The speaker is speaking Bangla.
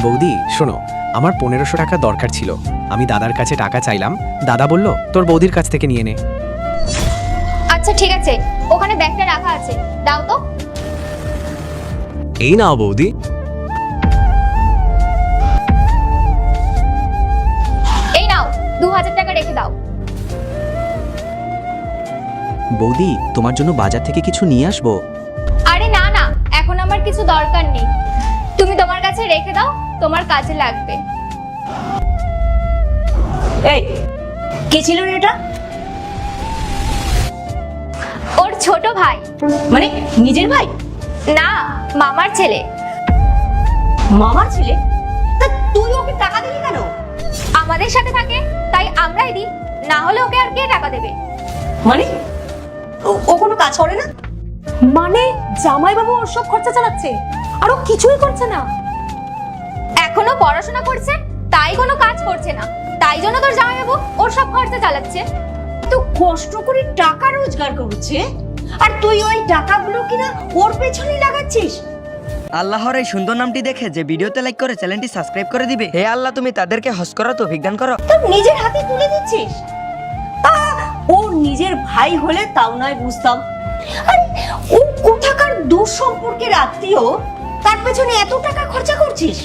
বৌদি শোনো, আমার 1500 টাকা দরকার ছিল। আমি দাদার কাছে টাকা চাইলাম, দাদা বলল তোর বৌদির কাছ থেকে নিয়ে নে। আচ্ছা ঠিক আছে, ওখানে ব্যাগটা রাখা আছে, দাও তো। এই নাও বৌদি। এই নাও 2000 টাকা রেখে দাও। বৌদি তোমার জন্য বাজার থেকে কিছু নিয়ে আসবো? আরে না না, এখন আমার কিছু দরকার নেই, তুমি তোমার কাছে রেখে দাও, তোমার কাজে লাগবে। এই কে ছিল রে এটা? ওর ছোট ভাই। মানে নিজের ভাই? না, মামার ছেলে। মামার ছেলে? তা তুই ওকে টাকা দিলি কেন? আমাদের সাথে থাকে তাই আমরাই দিই, না হলে ওকে আর কে টাকা দেবে? মানে ও কোনো কাজ করে না? মানে জামাইবাবু ওর সব খরচা চালাচ্ছে আর ও কিছুই করছে না? এখনো পড়াশোনা করছে তাই কোনো কাজ করছে না, তাই জন্য তোর জামাইবাবু ওর সব খরচা চালাচ্ছে। তো কষ্ট করে টাকা রোজগার করছে আর তুই ওই টাকাগুলো কিনা ওর পেছনেই লাগাচ্ছিস। আল্লাহর এই সুন্দর নামটি দেখে যে ভিডিওতে লাইক করে চ্যানেলটি সাবস্ক্রাইব করে দিবে, হে আল্লাহ তুমি তাদেরকে হজ করা তৌফিক দান করো। তুই নিজের হাতে তুলে দিচ্ছিস। ও নিজের ভাই হলে তাও নয় বুঝতাম, আরে ও কোথাকার দূর সম্পর্কের আত্মীয়, তার পেছনে এত টাকা খরচা করছিস?